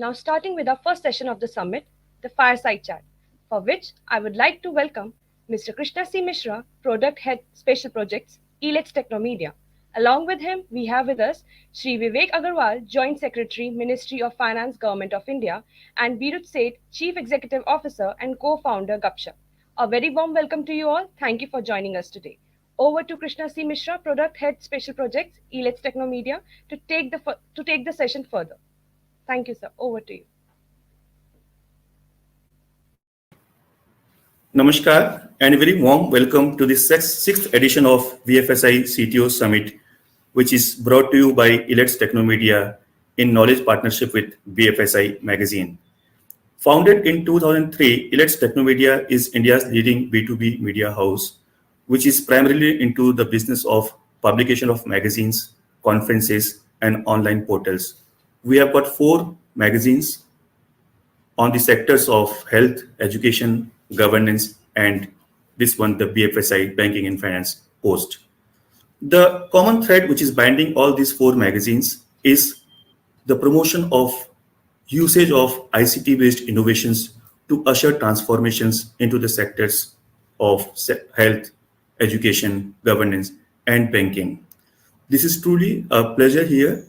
now starting with our first session of the summit, the Fireside Chat, for which I would like to welcome Mr. Krishna C. Mishra, Product Head Special Projects, Elets Technomedia. Along with him, we have with us Shri Vivek Aggarwal, Joint Secretary, Ministry of Finance, Government of India, and Birut Seth, Chief Executive Officer and co-founder, Gupshup. A very warm welcome to you all. Thank you for joining us today. Over to Krishna C. Mishra, Product Head Special Projects, Elets Technomedia, to take the session further. Thank you, sir. Over to you. Namaskar and a very warm welcome to the sixth edition of VFSI CTO Summit, which is brought to you by Elets Technomedia in knowledge partnership with VFSI magazine. Founded in 2003, Elets Technomedia is India's leading B2B media house, which is primarily into the business of publication of magazines, conferences, and online portals. We have got 4 magazines on the sectors of health, education, governance, and this one, the BFSI, Banking and Finance Post. The common thread which is binding all these 4 magazines is the promotion of usage of ICT-based innovations to usher transformations into the sectors of health, education, governance, and banking. This is truly a pleasure here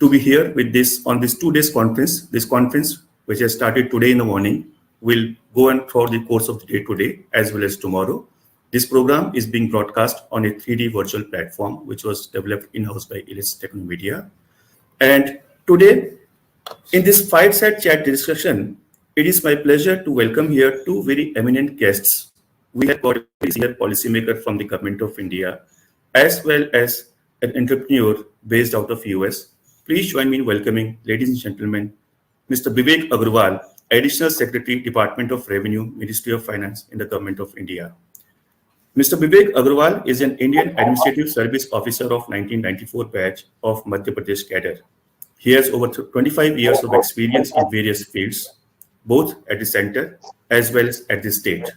to be here with this on this 2 days conference. This conference, which has started today in the morning, will go on for the course of the day today as well as tomorrow. This program is being broadcast on a 3D virtual platform, which was developed in-house by Elets Technomedia. And today, in this fireside chat discussion, it is my pleasure to welcome here 2 very eminent guests. We have got a senior policymaker from the Government of India, as well as an entrepreneur based out of US. Please join me in welcoming, ladies and gentlemen, Mr. Vivek Aggarwal, Additional Secretary, Department of Revenue, Ministry of Finance in the Government of India. Mr. Vivek Aggarwal is an Indian Administrative Service Officer of 1994 batch of Madhya Pradesh cadre. He has over 25 years of experience in various fields, both at the center as well as at the state.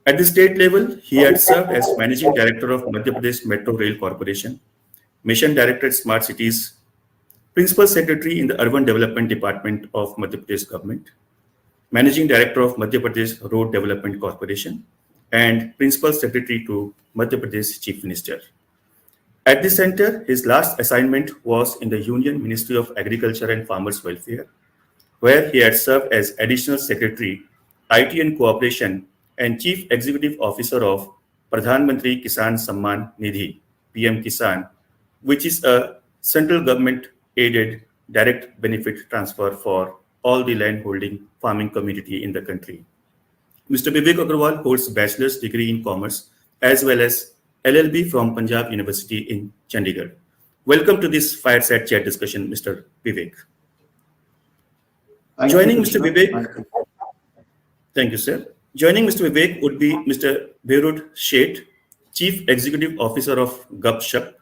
At the state level, he had served as Managing Director of Madhya Pradesh Metro Rail Corporation, Mission Director at Smart Cities, Principal Secretary in the Urban Development Department of Madhya Pradesh Government, Managing Director of Madhya Pradesh Road Development Corporation, and Principal Secretary to Madhya Pradesh Chief Minister. At the center, his last assignment was in the Union Ministry of Agriculture and Farmers Welfare, where he had served as Additional Secretary, IT and Cooperation, and Chief Executive Officer of Pradhan Mantri Kisan Samman Nidhi, PM Kisan, which is a central government aided direct benefit transfer for all the land holding farming community in the country. Mr. Vivek Aggarwal holds a bachelor's degree in commerce as well as LLB from Punjab University in Chandigarh. Welcome to this fireside chat discussion, Mr. Vivek. Joining Mr. Vivek, thank you, sir. Joining Mr. Vivek would be Mr. Birut Seth, Chief Executive Officer of Gupshup.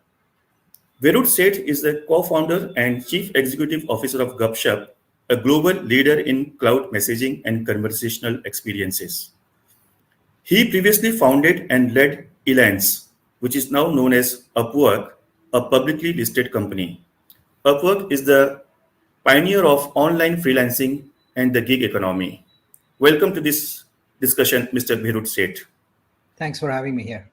Birut Seth is the co-founder and Chief Executive Officer of Gupshup, a global leader in cloud messaging and conversational experiences. He previously founded and led Elets, which is now known as Upwork, a publicly listed company. Upwork is the pioneer of online freelancing and the gig economy. Welcome to this discussion, Mr. Birut Seth. Thanks for having me here.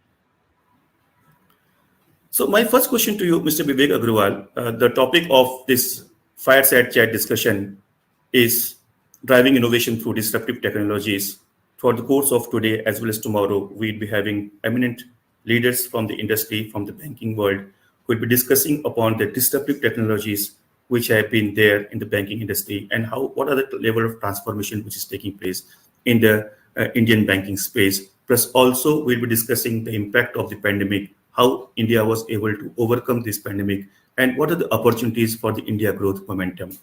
So my first question to you, Mr. Vivek Aggarwal, the topic of this fireside chat discussion is driving innovation through disruptive technologies. For the course of today as well as tomorrow, we'll be having eminent leaders from the industry, from the banking world, who will be discussing upon the disruptive technologies which have been there in the banking industry and what are the level of transformation which is taking place in the Indian banking space. Plus also we'll be discussing the impact of the pandemic, how India was able to overcome this pandemic, and what are the opportunities for the India growth momentum.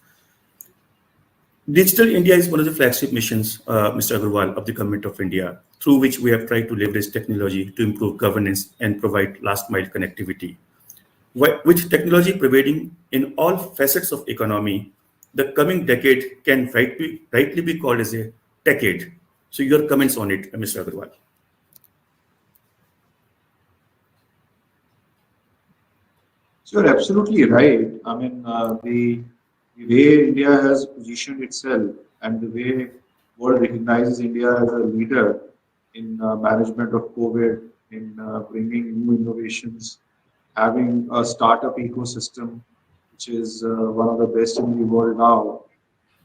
Digital India is one of the flagship missions, Mr. Aggarwal, of the Government of India, through which we have tried to leverage technology to improve governance and provide last mile connectivity. With technology pervading in all facets of economy, the coming decade can rightly be called as a decade. So your comments on it, Mr. Aggarwal. So you're absolutely right. I mean, the The way India has positioned itself and the way world recognizes India as a leader in management of COVID, in bringing new innovations, having a startup ecosystem, which is one of the best in the world now.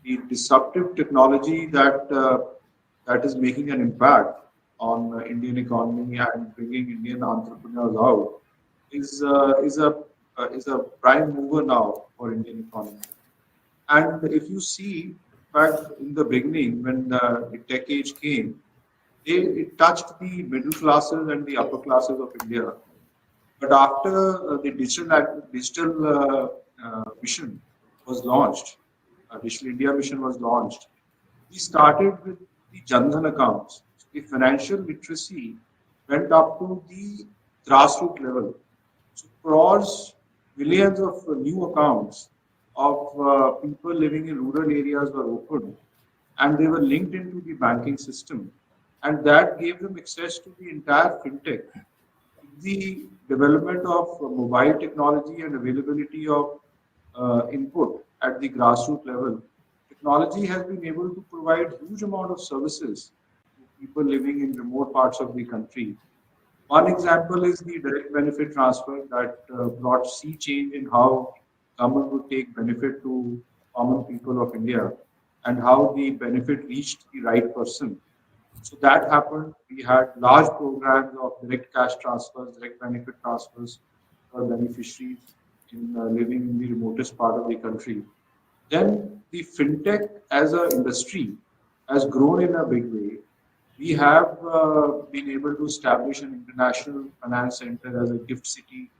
The disruptive technology that is making an impact on Indian economy and bringing Indian entrepreneurs out is a prime mover now for Indian economy. And if you see, in fact, in the beginning, when the tech age came, it touched the middle classes and the upper classes of India. But after the digital mission was launched, Digital India mission was launched, we started with the Jan accounts. So the financial literacy went up to the grassroots level. So crores, millions of new accounts of people living in rural areas were opened, and they were linked into the banking system, and that gave them access to the entire fintech. The development of mobile technology and availability of input at the grassroots level, technology has been able to provide huge amount of services to people living in remote parts of the country. One example is the direct benefit transfer that brought sea change in how government would take benefit to common people of India and how the benefit reached the right person. So that happened. We had large programs of direct cash transfers, direct benefit transfers for beneficiaries in living in the remotest part of the country. Then the fintech as an industry has grown in a big way. We have been able to establish an international finance center as a gift city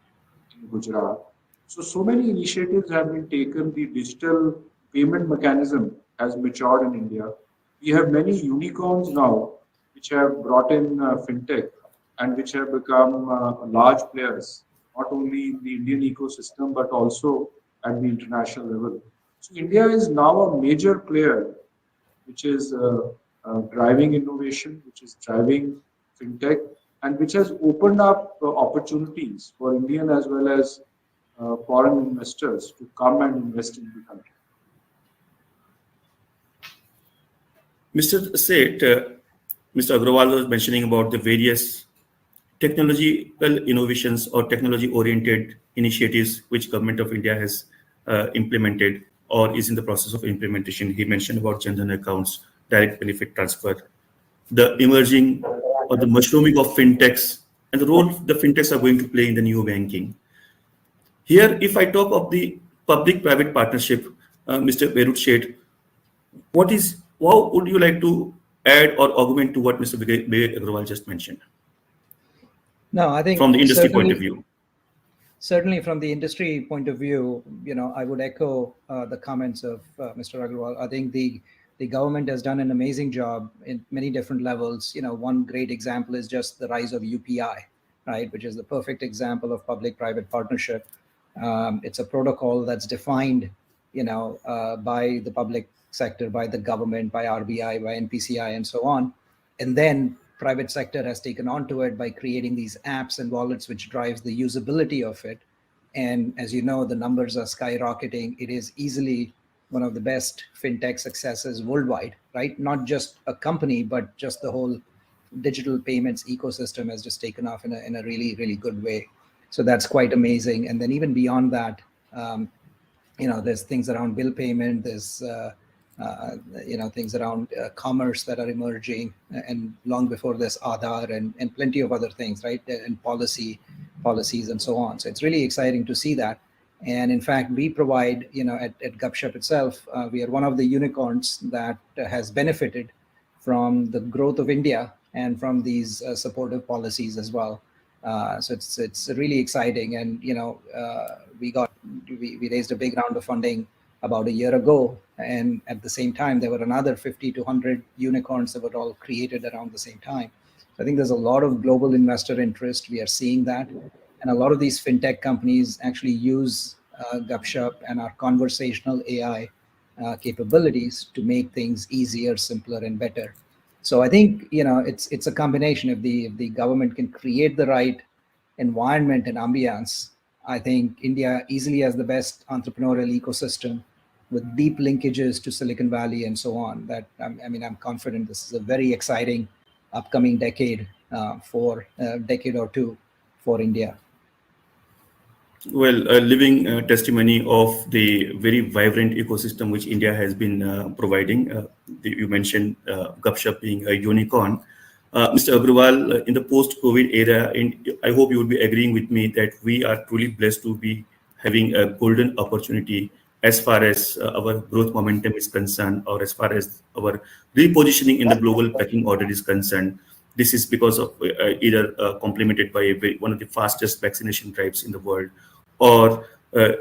in Gujarat. So many initiatives have been taken. The digital payment mechanism has matured in India. We have many unicorns now which have brought in fintech and which have become large players, not only in the Indian ecosystem but also at the international level. So India is now a major player which is driving innovation, which is driving fintech, and which has opened up opportunities for Indian as well as foreign investors to come and invest in the country. Mr. Seth, Mr. Aggarwal was mentioning about the various technological innovations or technology-oriented initiatives which Government of India has implemented or is in the process of implementation. He mentioned about Jan accounts, direct benefit transfer, the emerging or the mushrooming of fintechs, and the role the fintechs are going to play in the new banking. Here, if I talk of the public-private partnership, Mr. Berut Sheth, how would you like to add or augment to what Mr. Vivek Aggarwal just mentioned No, I think from the industry point of view? certainly from the industry point of view, I would echo the comments of Mr. Aggarwal. I think the government has done an amazing job in many different levels. One great example is just the rise of UPI, right, which is the perfect example of public-private partnership. It's a protocol that's defined, by the public sector, by the government, by RBI, by NPCI, and so on. And then private sector has taken onto it by creating these apps and wallets, which drives the usability of it. And as you know, the numbers are skyrocketing. It is easily one of the best fintech successes worldwide, right? Not just a company, but just the whole digital payments ecosystem has just taken off in a really, really good way. So that's quite amazing. And then even beyond that, there's things around bill payment, there's things around commerce that are emerging, and long before this Aadhaar and plenty of other things, right? And policies and so on. So it's really exciting to see that. And in fact, we provide, at Gupshup itself, we are one of the unicorns that has benefited from the growth of India and from these supportive policies as well. So it's really exciting. And, we raised a big round of funding about a year ago. And at the same time, there were another 50 to 100 unicorns that were all created around the same time. So I think there's a lot of global investor interest. We are seeing that. And a lot of these fintech companies actually use Gupshup and our conversational AI capabilities to make things easier, simpler, and better. So I think, it's a combination. If the government can create the right environment and ambience, I think India easily has the best entrepreneurial ecosystem with deep linkages to Silicon Valley and so on. That I'm confident this is a very exciting upcoming decade for a decade or two for India. Well, a living testimony of the very vibrant ecosystem which India has been providing. You mentioned Gupshup being a unicorn. Mr. Aggarwal, in the post-COVID era, and I hope you would be agreeing with me that we are truly blessed to be having a golden opportunity as far as our growth momentum is concerned, or as far as our repositioning in the global pecking order is concerned. This is because of either complemented by one of the fastest vaccination drives in the world, or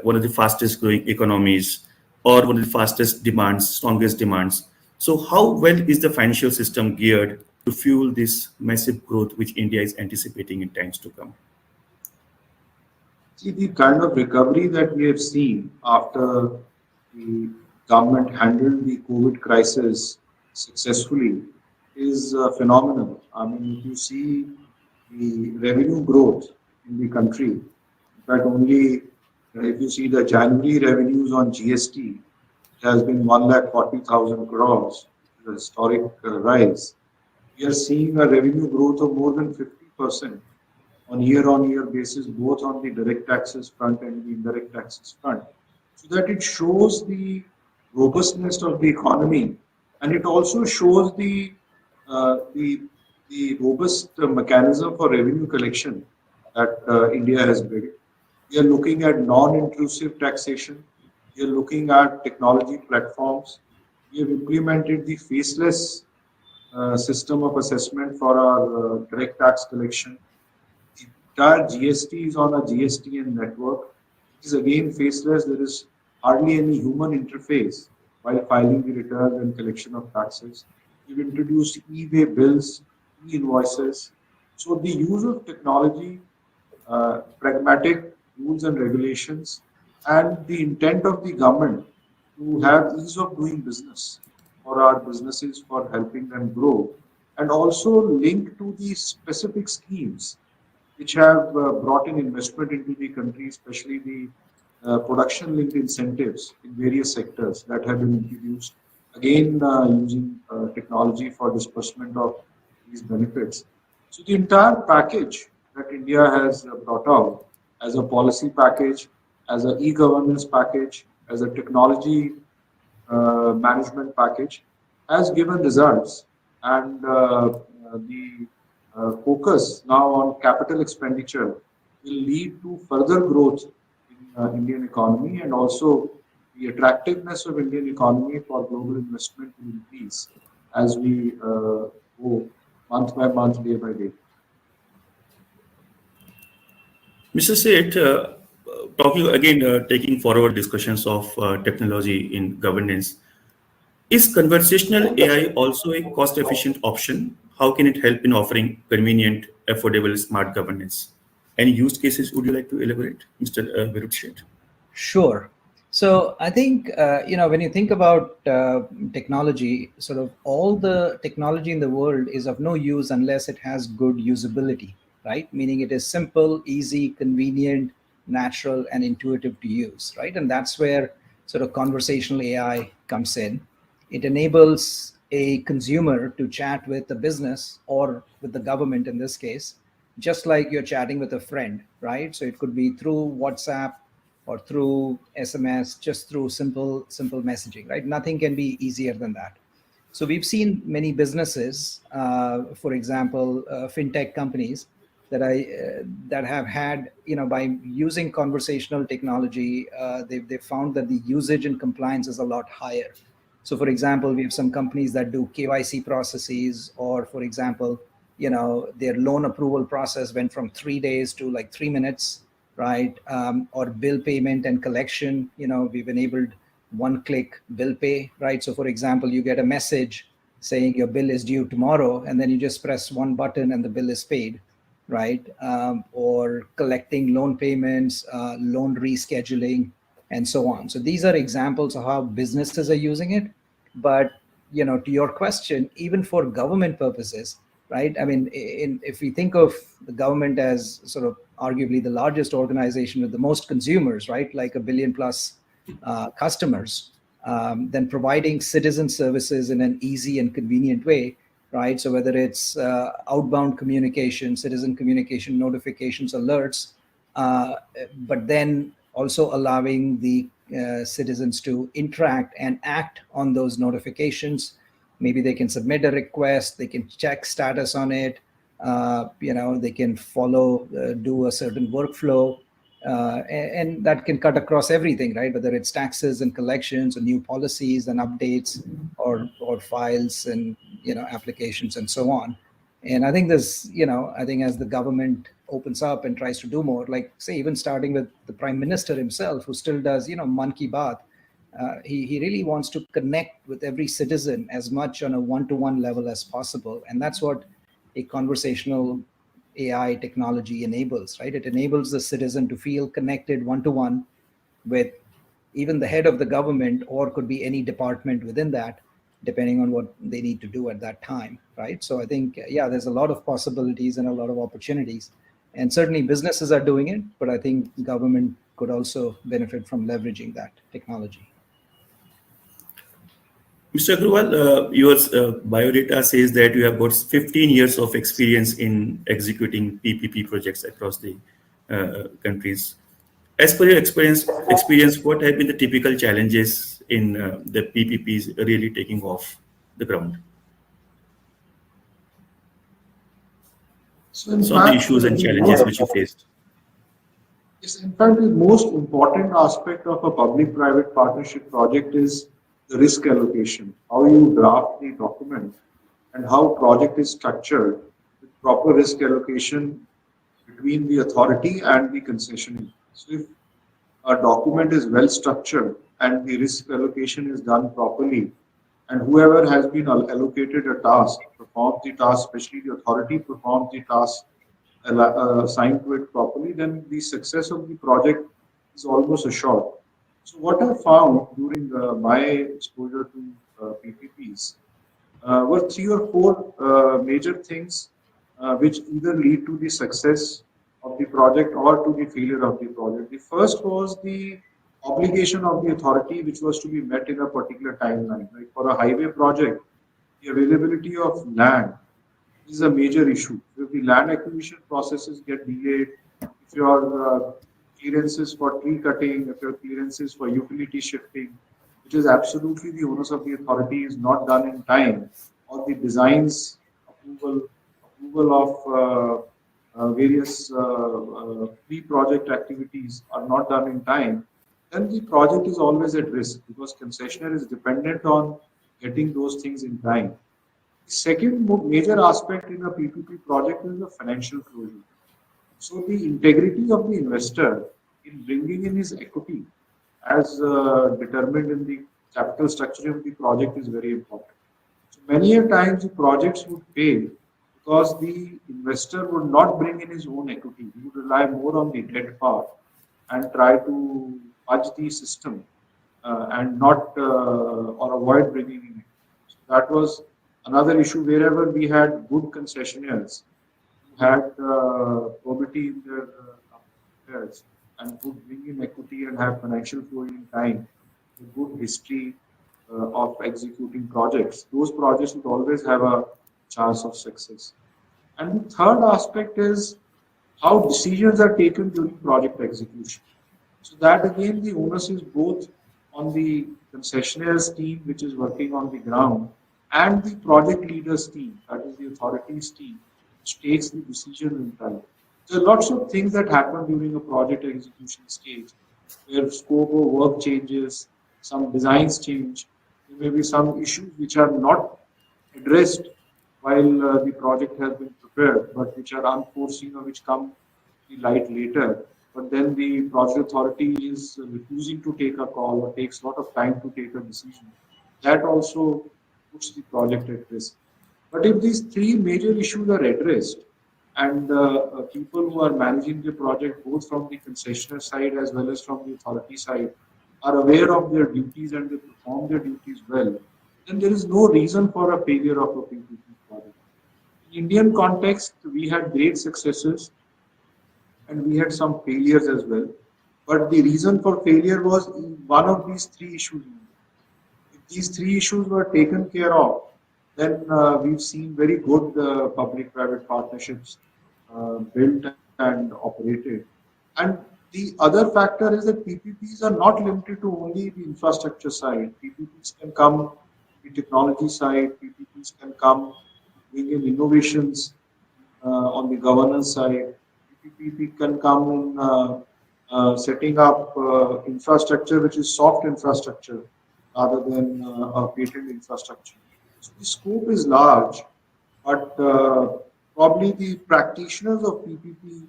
one of the fastest growing economies, or one of the fastest demands, strongest demands. So, how well is the financial system geared to fuel this massive growth which India is anticipating in times to come? See, the kind of recovery that we have seen after the government handled the COVID crisis successfully is phenomenal. I mean, if you see the revenue growth in the country, in fact, only if you see the January revenues on GST, it has been 1,40,000 crores, a historic rise. We are seeing a revenue growth of more than 50% on year basis, both on the direct taxes front and the indirect taxes front. So that it shows the robustness of the economy, and it also shows uh, the, the robust mechanism for revenue collection that India has built. We are looking at non-intrusive taxation. We are looking at technology platforms. We have implemented the faceless system of assessment for our direct tax collection. The entire GST is on a GSTN network. It is again faceless. There is hardly any human interface while filing the returns and collection of taxes. We've introduced e-way bills, e-invoices. So the use of technology, pragmatic rules and regulations, and the intent of the government to have ease of doing business for our businesses, for helping them grow, and also linked to the specific schemes which have brought in investment into the country, especially the production linked incentives in various sectors that have been introduced, again using technology for disbursement of these benefits. So the entire package that India has brought out as a policy package, as an e-governance package, as a technology management package has given results, and the focus now on capital expenditure will lead to further growth in Indian economy, and also the attractiveness of Indian economy for global investment will increase as we go month by month, day by day. Mr. Seth, talking again, taking forward discussions of technology in governance, is conversational AI also a cost efficient option? How can it help in offering convenient, affordable, smart governance? Any use cases would you like to elaborate, Mr. Virut? Sure. So I think when you think about technology, sort of all the technology in the world is of no use unless it has good usability, right? Meaning it is simple, easy, convenient, natural, and intuitive to use, right? And that's where sort of conversational AI comes in. It enables a consumer to chat with the business or with the government in this case, just like you're chatting with a friend, right? So it could be through WhatsApp or through SMS, just through simple messaging, right? Nothing can be easier than that. So we've seen many businesses, for example, fintech companies that have had, by using conversational technology, they've found that the usage and compliance is a lot higher. So, for example, we have some companies that do KYC processes, or, for example, their loan approval process went from 3 days to like 3 minutes, right? Or bill payment and collection, we've enabled one-click bill pay, right? So, for example, you get a message saying your bill is due tomorrow, and then you just press one button and the bill is paid, right? Or collecting loan payments, loan rescheduling, and so on. So these are examples of how businesses are using it. But to your question, even for government purposes, right? I mean, if we think of the government as sort of arguably the largest organization with the most consumers, right? Like 1 billion plus customers. then providing citizen services in an easy and convenient way, right? So whether it's outbound communication, citizen communication, notifications, alerts, but then also allowing the citizens to interact and act on those notifications. Maybe they can submit a request, they can check status on it, they can follow, do a certain workflow, and that can cut across everything, right? Whether it's taxes and collections or new policies and updates, or files and applications and so on. And I think this, I think as the government opens up and tries to do more, like say even starting with the Prime Minister himself, who still does Man Ki Baat, he really wants to connect with every citizen as much on a one-to-one level as possible, and that's what a conversational AI technology enables, right? It enables the citizen to feel connected one-to-one with even the head of the government, or could be any department within that, depending on what they need to do at that time, right? So I think, yeah, there's a lot of possibilities and a lot of opportunities, and certainly businesses are doing it, but I think government could also benefit from leveraging that technology. Mr. Aggarwal, your biodata says that you have got 15 years of experience in executing PPP projects across the countries. As per your experience, what have been the typical challenges in the PPPs really taking off the ground? So in Some of the fact, issues and challenges which you faced. yes, in fact, the most important aspect of a public-private partnership project is the risk allocation, how you draft the document and how project is structured with proper risk allocation between the authority and the concessionaire. So if a document is well structured and the risk allocation is done properly, and whoever has been allocated a task performs the task, especially the authority performs the task assigned to it properly, then the success of the project is almost assured. So what I found during my exposure to PPPs were three or four major things which either lead to the success of the project or to the failure of the project. The first was the obligation of the authority, which was to be met in a particular timeline. Like for a highway project, the availability of land is a major issue. If the land acquisition processes get delayed, if your clearances for tree cutting, if your clearances for utility shifting, which is absolutely the onus of the authority, is not done in time, or the designs approval of various pre-project activities are not done in time, then the project is always at risk because concessionaire is dependent on getting those things in time. The second major aspect in a PPP project is the financial closure. So the integrity of the investor in bringing in his equity as determined in the capital structure of the project is very important. So many a times the projects would fail because the investor would not bring in his own equity. He would rely more on the debt part and try to fudge the system and not or avoid bringing in equity. So that was another issue wherever we had good concessionaires who had probity in their affairs and could bring in equity and have financial flow in time, a good history of executing projects. Those projects would always have a chance of success. And the third aspect is how decisions are taken during project execution. So that again, the onus is both on the concessionaire's team, which is working on the ground, and the project leader's team, that is the authority's team, which takes the decision in time. There are lots of things that happen during a project execution stage, where scope of work changes, some designs change, there may be some issues which are not addressed while the project has been prepared, but which are unforeseen or which come to light later. But then the project authority is refusing to take a call or takes a lot of time to take a decision. That also puts the project at risk. But if these three major issues are addressed and people who are managing the project, both from the concessionaire side as well as from the authority side, are aware of their duties and they perform their duties well, then there is no reason for a failure of a PPP project. In Indian context, we had great successes and we had some failures as well. But the reason for failure was one of these three issues. these three issues were taken care of, then we've seen very good public-private partnerships built and operated. And the other factor is that PPPs are not limited to only the infrastructure side. PPPs can come the technology side. PPPs can come bring in innovations on the governance side. PPP can come in setting up infrastructure which is soft infrastructure rather than a patent infrastructure. So the scope is large, but probably the practitioners of PPP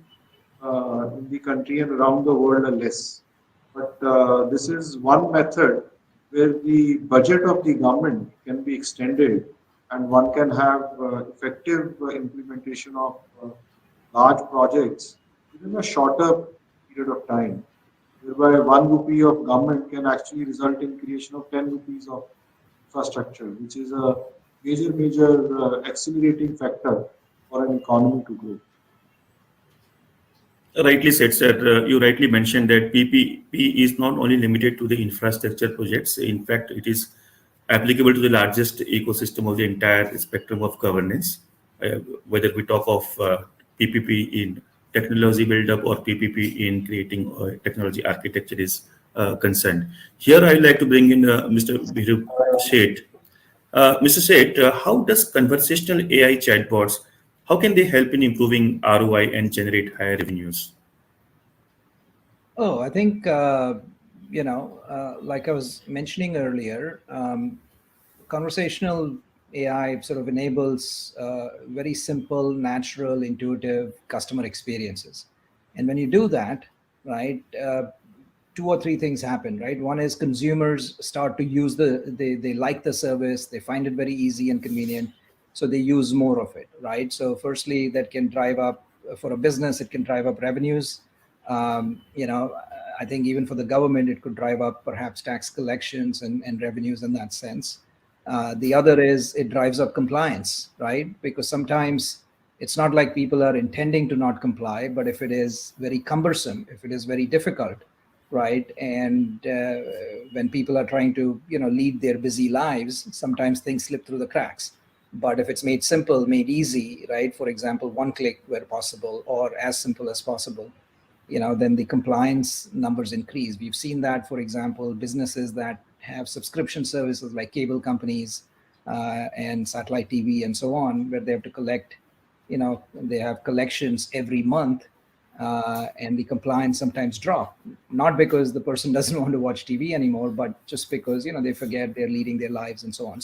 in the country and around the world are less. But this is one method where the budget of the government can be extended and one can have effective implementation of large projects within a shorter period of time, whereby 1 rupee of government can actually result in creation of 10 rupees of infrastructure, which is a major accelerating factor for an economy to grow. Rightly said, sir. You rightly mentioned that PPP is not only limited to the infrastructure projects. In fact, it is applicable to the largest ecosystem of the entire spectrum of governance, whether we talk of PPP in technology build-up or PPP in creating technology architecture is concerned. Here, I'd like to bring in Mr. Vivek Sheth. Mr. Sheth, how does conversational AI chatbots, how can they help in improving ROI and generate higher revenues? Oh, I think, like I was mentioning earlier, conversational AI sort of enables very simple, natural, intuitive customer experiences. And when you do that, right, two or three things happen, right? One is consumers start to use they like the service, they find it very easy and convenient, so they use more of it, right? So firstly, that can drive up, for a business, it can drive up revenues. I think even for the government, it could drive up perhaps tax collections and revenues in that sense. The other is it drives up compliance, right? Because sometimes it's not like people are intending to not comply, but if it is very cumbersome, if it is very difficult, right? And when people are trying to, lead their busy lives, sometimes things slip through the cracks. But if it's made simple, made easy, right? For example, one click where possible, or as simple as possible, then the compliance numbers increase. We've seen that, for example, businesses that have subscription services like cable companies and satellite TV and so on, where they have to collect, they have collections every month, and the compliance sometimes drop, not because the person doesn't want to watch TV anymore, but just because, they forget they're leading their lives and so on.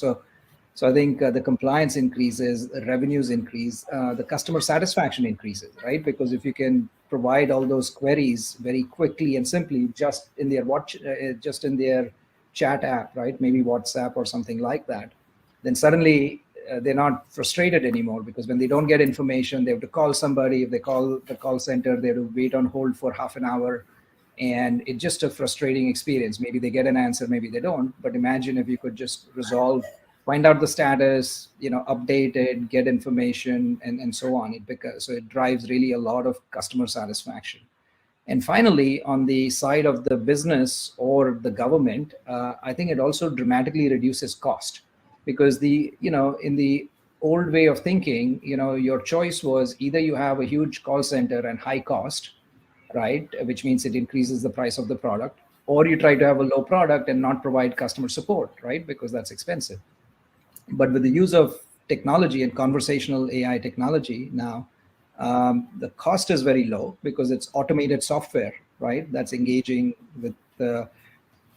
So I think the compliance increases, the revenues increase, the customer satisfaction increases, right? Because if you can provide all those queries very quickly and simply, just in their chat app, right? Maybe WhatsApp or something like that, then suddenly they're not frustrated anymore, because when they don't get information, they have to call somebody. If they call the call center, they have to wait on hold for half an hour. And it's just a frustrating experience. Maybe they get an answer, maybe they don't. But imagine if you could just find out the status, update it, get information, and so on. So it drives really a lot of customer satisfaction. And finally, on the side of the business or the government, I think it also dramatically reduces cost, because in the old way of thinking, your choice was either you have a huge call center and high cost, right, which means it increases the price of the product, or you try to have a low product and not provide customer support, right, because that's expensive. But with the use of technology and conversational AI technology now, the cost is very low, because it's automated software, right? That's engaging with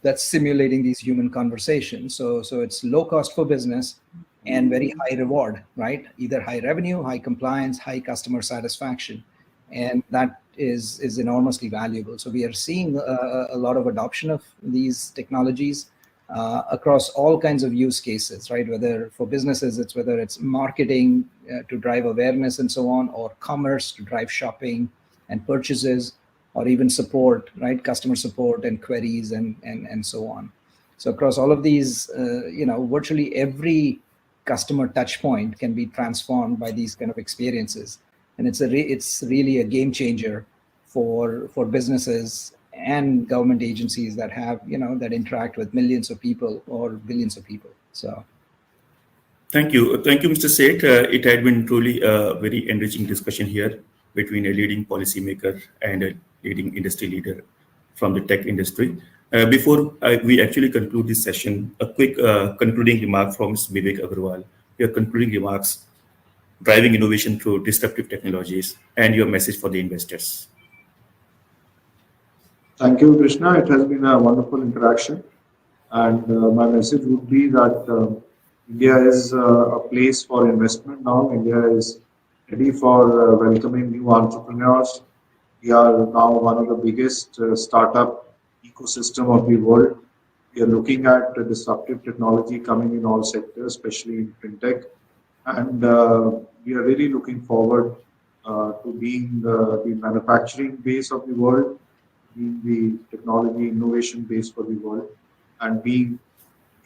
that's simulating these human conversations. So it's low cost for business and very high reward, right? Either high revenue, high compliance, high customer satisfaction, and that is enormously valuable. So we are seeing a lot of adoption of these technologies across all kinds of use cases, right? Whether for businesses, whether it's marketing to drive awareness and so on, or commerce to drive shopping and purchases, or even support, right? Customer support and queries and so on. So across all of these, virtually every customer touch point can be transformed by these kind of experiences. And it's really a game changer for businesses and government agencies that have, that interact with millions of people or billions of people. So. Thank you. Thank you, Mr. Seth. It had been truly a very enriching discussion here between a leading policymaker and a leading industry leader from the tech industry. Before we actually conclude this session, a quick concluding remark from Mr. Vivek Aggarwal. Your concluding remarks, driving innovation through disruptive technologies, and your message for the investors. Thank you, Krishna. It has been a wonderful interaction. And my message would be that India is a place for investment now. India is ready for welcoming new entrepreneurs. We are now one of the biggest startup ecosystem of the world. We are looking at disruptive technology coming in all sectors, especially in fintech. And we are really looking forward to being the manufacturing base of the world, being the technology innovation base for the world, and being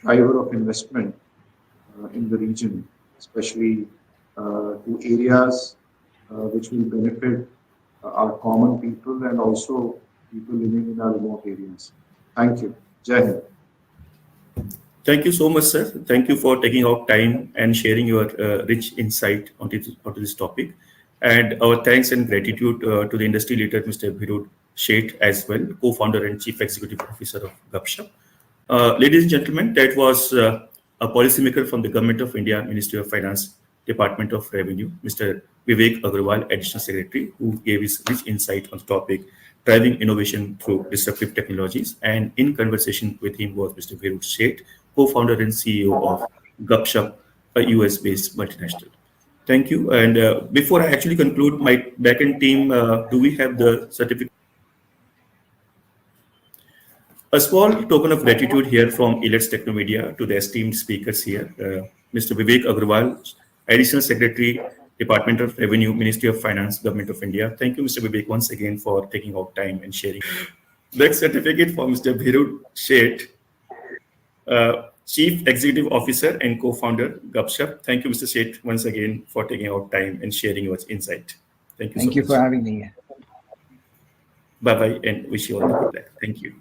driver of investment in the region, especially to areas which will benefit our common people and also people living in our remote areas. Thank you. Jai Hind. Thank you so much, sir. Thank you for taking out time and sharing your rich insight onto this topic. And our thanks and gratitude to the industry leader, Mr. Virud Sheth, as well, co-founder and chief executive officer of Gupshup. Ladies and gentlemen, that was a policymaker from the Government of India, Ministry of Finance, Department of Revenue, Mr. Vivek Aggarwal, Additional Secretary, who gave his rich insight on the topic, driving innovation through disruptive technologies. And in conversation with him was Mr. Virud Sheth, co-founder and CEO of Gupshup, a US-based multinational. Thank you. And before I actually conclude, my backend team, do we have the certificate? A small token of gratitude here from Elets Technomedia to the esteemed speakers here. Mr. Vivek Aggarwal, Additional Secretary, Department of Revenue, Ministry of Finance, Government of India. Thank you, Mr. Vivek, once again for taking out time and sharing. That certificate for Mr. Virud Sheth, Chief Executive Officer and Co-founder, Gupshup. Thank you, Mr. Sheth, once again for taking out time and sharing your insight. Thank you Thank so you much. for having me. Bye-bye and wish you all the good luck. Thank you.